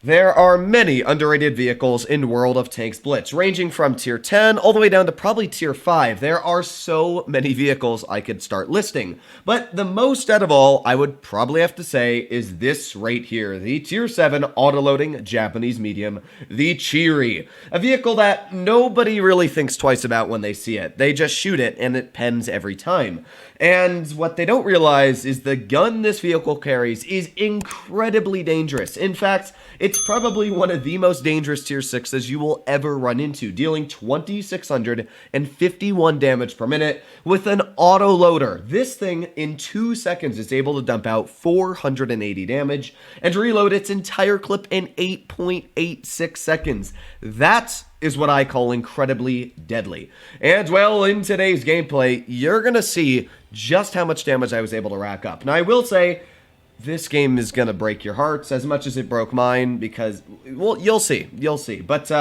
There are many underrated vehicles in World of Tanks Blitz, ranging from tier 10 all the way down to probably tier 5. There are so many vehicles I could start listing. But the most out of all, I would probably have to say, is this right here, the tier 7 autoloading Japanese medium, the Cheery. A vehicle that nobody really thinks twice about when they see it. They just shoot it and it pens every time. And what they don't realize is the gun this vehicle carries is incredibly dangerous. In fact, it's probably one of the most dangerous tier 6s you will ever run into, dealing 2,651 damage per minute with an autoloader. This thing in 2 seconds is able to dump out 480 damage and reload its entire clip in 8.86 seconds. That is what I call incredibly deadly. And well, in today's gameplay, you're gonna see just how much damage I was able to rack up. Now, I will say, this game is gonna break your hearts as much as it broke mine because, well, you'll see. But,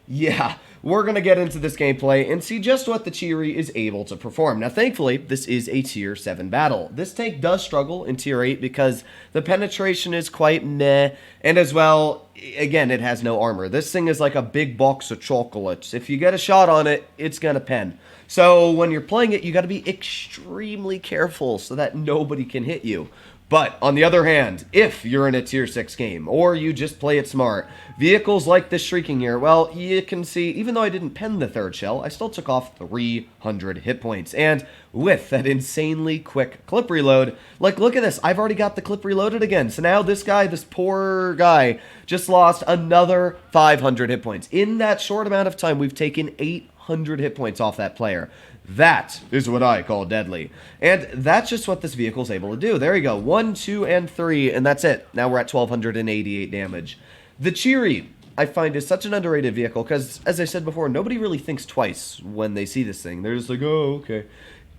yeah, we're gonna get into this gameplay and see just what the Cheery is able to perform. Now, thankfully, this is a tier 7 battle. This tank does struggle in tier 8 because the penetration is quite meh, and as well, again, it has no armor. This thing is like a big box of chocolates. If you get a shot on it, it's gonna pen. So when you're playing it, you gotta be extremely careful so that nobody can hit you. But, on the other hand, if you're in a tier 6 game, or you just play it smart, vehicles like this Shrieking here, well, you can see, even though I didn't pen the third shell, I still took off 300 hit points. And with that insanely quick clip reload, like, look at this, I've already got the clip reloaded again. So now this guy, this poor guy, just lost another 500 hit points. In that short amount of time, we've taken 800 hit points off that player. That is what I call deadly. And that's just what this vehicle is able to do. There you go. 1, 2, and 3, and that's it. Now we're at 1,288 damage. The Cheery, I find, is such an underrated vehicle because, as I said before, nobody really thinks twice when they see this thing. They're just like, oh, okay.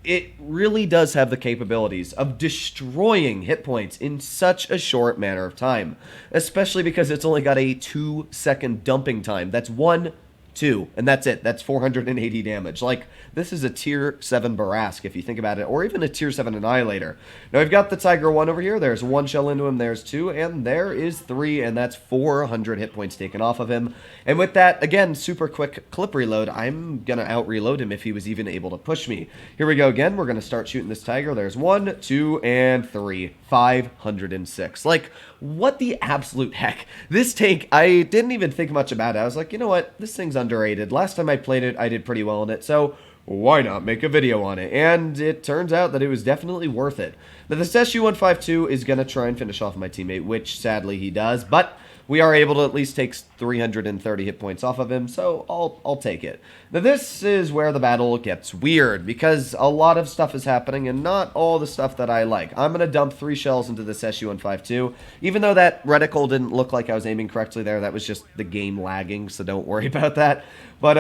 It really does have the capabilities of destroying hit points in such a short manner of time. Especially because it's only got a 2-second dumping time. That's 1, 2, and that's it. That's 480 damage. Like, this is a tier 7 Barask if you think about it, or even a tier 7 Annihilator. Now we've got the Tiger 1 over here. There's 1 shell into him, there's 2, and there is 3, and that's 400 hit points taken off of him. And with that, again, super quick clip reload, I'm gonna out reload him if he was even able to push me. Here we go again. We're gonna start shooting this Tiger. There's 1, 2, and 3. 506. Like, what the absolute heck? This tank, I didn't even think much about it. I was like, you know what? This thing's underrated. Last time I played it, I did pretty well in it, so why not make a video on it? And it turns out that it was definitely worth it. Now, this SU-152 is going to try and finish off my teammate, which sadly he does, but we are able to at least take 330 hit points off of him, so I'll take it. Now, this is where the battle gets weird, because a lot of stuff is happening, and not all the stuff that I like. I'm going to dump 3 shells into this SU-152, even though that reticle didn't look like I was aiming correctly there. That was just the game lagging, so don't worry about that. But,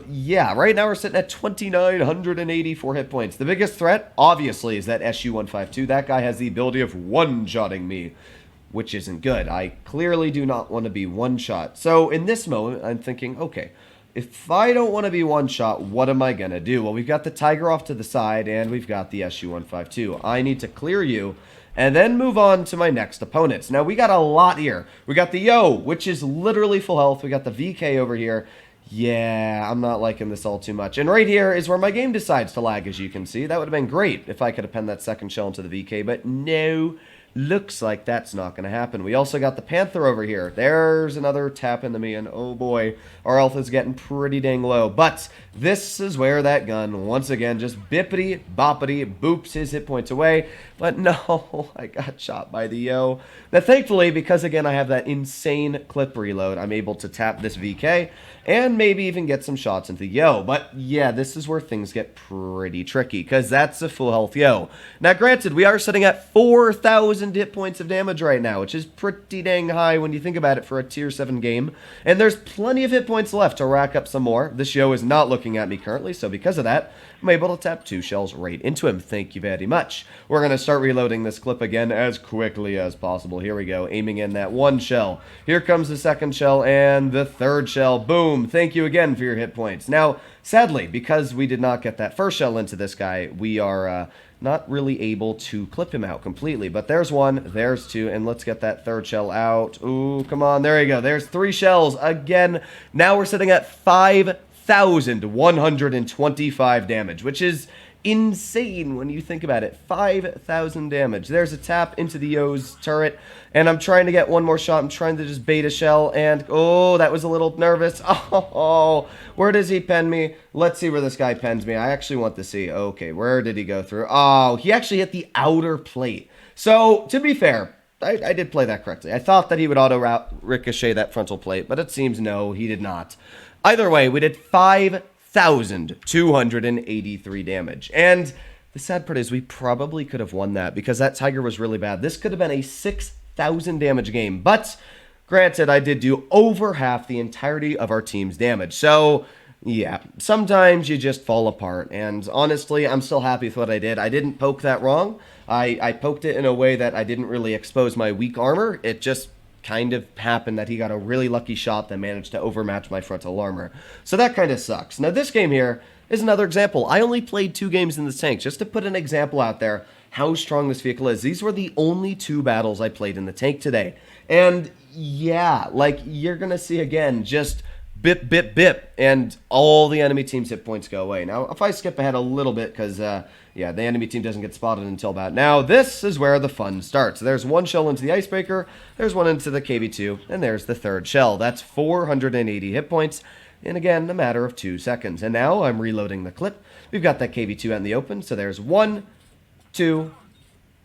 yeah, right now we're sitting at 2,984 hit points. The biggest threat, obviously, is that SU-152. That guy has the ability of one-shotting me, which isn't good. I clearly do not want to be one-shot. So in this moment, I'm thinking, okay, if I don't want to be one-shot, what am I going to do? Well, we've got the Tiger off to the side, and we've got the SU-152. I need to clear you, and then move on to my next opponents. Now, we got a lot here. We got the Yo, which is literally full health. We got the VK over here. Yeah, I'm not liking this all too much. And right here is where my game decides to lag, as you can see. That would have been great if I could have penned that second shell into the VK, but no. Looks like that's not going to happen. We also got the Panther over here. There's another tap into me, and oh boy, our health is getting pretty dang low. But this is where that gun, once again, just bippity, boppity, boops his hit points away. But no, I got shot by the Yo. Now, thankfully, because again, I have that insane clip reload, I'm able to tap this VK and maybe even get some shots into the Yo. But yeah, this is where things get pretty tricky, because that's a full health Yo. Now, granted, we are sitting at 4,000 hit points of damage right now, which is pretty dang high when you think about it for a tier 7 game. And there's plenty of hit points left to rack up some more. This Yo is not looking at me currently, so because of that, I'm able to tap 2 shells right into him. Thank you very much. We're going to start reloading this clip again as quickly as possible. Here we go, aiming in that 1 shell. Here comes the second shell and the third shell. Boom. Thank you again for your hit points. Now, sadly, because we did not get that first shell into this guy, we are not really able to clip him out completely. But there's one, there's two, and let's get that third shell out. Ooh, come on, there you go. There's 3 shells again. Now we're sitting at 5,125 damage, which is insane when you think about it. 5,000 damage. There's a tap into the Yo's turret, and I'm trying to get one more shot. I'm trying to just bait a shell, and oh, that was a little nervous. Oh, where does he pen me? Let's see where this guy pens me. I actually want to see. Okay, where did he go through? Oh, he actually hit the outer plate. So, to be fair, I did play that correctly. I thought that he would auto-ricochet that frontal plate, but it seems no, he did not. Either way, we did 5,283 damage. And the sad part is we probably could have won that because that Tiger was really bad. This could have been a 6,000 damage game. But granted, I did do over half the entirety of our team's damage. So, yeah, sometimes you just fall apart. And honestly, I'm still happy with what I did. I didn't poke that wrong. I poked it in a way that I didn't really expose my weak armor. It just kind of happened that he got a really lucky shot that managed to overmatch my frontal armor. So that kind of sucks. Now this game here is another example. I only played 2 games in this tank, just to put an example out there how strong this vehicle is. These were the only 2 battles I played in the tank today. And yeah, like you're going to see again, just bip, bip, bip, and all the enemy team's hit points go away. Now, if I skip ahead a little bit, because, yeah, the enemy team doesn't get spotted until about now, this is where the fun starts. There's 1 shell into the icebreaker, there's 1 into the KV2, and there's the 3rd shell. That's 480 hit points, in, again, a matter of 2 seconds. And now I'm reloading the clip. We've got that KV2 out in the open, so there's 1, 2,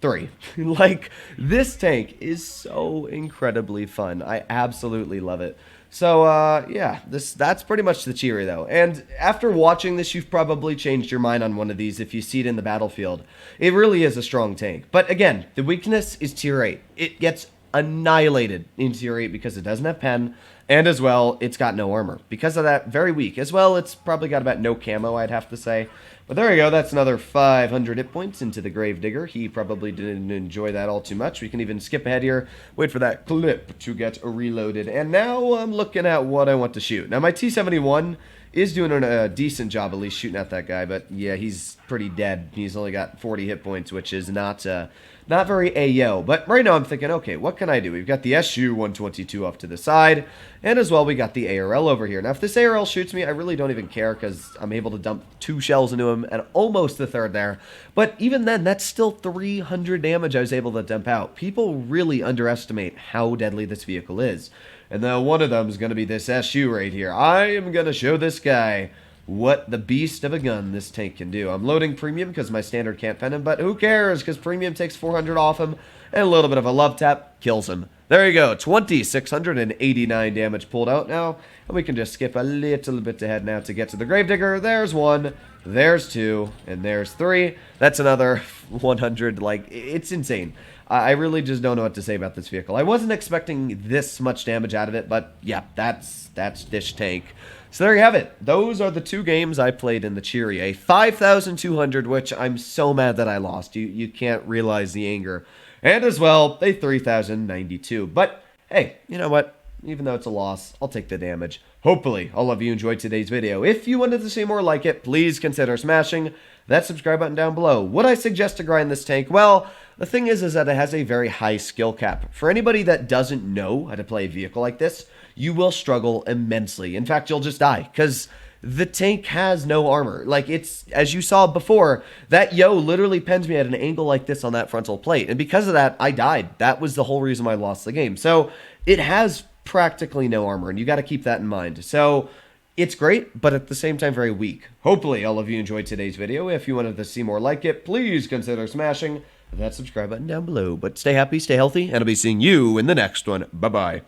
3. Like, this tank is so incredibly fun. I absolutely love it. So, yeah, that's pretty much the cheery, though. And after watching this, you've probably changed your mind on one of these if you see it in the battlefield. It really is a strong tank. But again, the weakness is tier 8. It gets annihilated in tier 8 because it doesn't have pen, and as well, it's got no armor. Because of that, very weak. As well, it's probably got about no camo, I'd have to say. But there you go, that's another 500 hit points into the Gravedigger. He probably didn't enjoy that all too much. We can even skip ahead here, wait for that clip to get reloaded. And now I'm looking at what I want to shoot. Now my T-71 is doing a decent job at least shooting at that guy, but yeah, he's pretty dead. He's only got 40 hit points, which is not very ayo. But right now I'm thinking, okay, what can I do? We've got the SU-122 off to the side, and as well we got the ARL over here. Now if this ARL shoots me, I really don't even care because I'm able to dump 2 shells into him and almost the 3rd there. But even then, that's still 300 damage I was able to dump out. People really underestimate how deadly this vehicle is. And now one of them is going to be this SU right here. I am going to show this guy what the beast of a gun this tank can do. I'm loading premium because my standard can't pen him, but who cares because premium takes 400 off him and a little bit of a love tap kills him. There you go, 2,689 damage pulled out now, and we can just skip a little bit ahead now to get to the Gravedigger. There's 1, there's 2, and there's 3. That's another 100, like, it's insane. I really just don't know what to say about this vehicle. I wasn't expecting this much damage out of it, but yeah, that's this tank. So there you have it. Those are the 2 games I played in the Cheery. A 5,200, which I'm so mad that I lost. You can't realize the anger. And as well, a 3,092. But hey, you know what? Even though it's a loss, I'll take the damage. Hopefully, all of you enjoyed today's video. If you wanted to see more like it, please consider smashing that subscribe button down below. Would I suggest to grind this tank? Well, the thing is that it has a very high skill cap. For anybody that doesn't know how to play a vehicle like this, you will struggle immensely. In fact, you'll just die, because the tank has no armor. Like, it's, as you saw before, that Yo literally pens me at an angle like this on that frontal plate. And because of that, I died. That was the whole reason why I lost the game. So, it has practically no armor, and you got to keep that in mind. So, it's great, but at the same time very weak. Hopefully all of you enjoyed today's video. If you wanted to see more like it, please consider smashing that subscribe button down below. But stay happy, stay healthy, and I'll be seeing you in the next one. Bye-bye.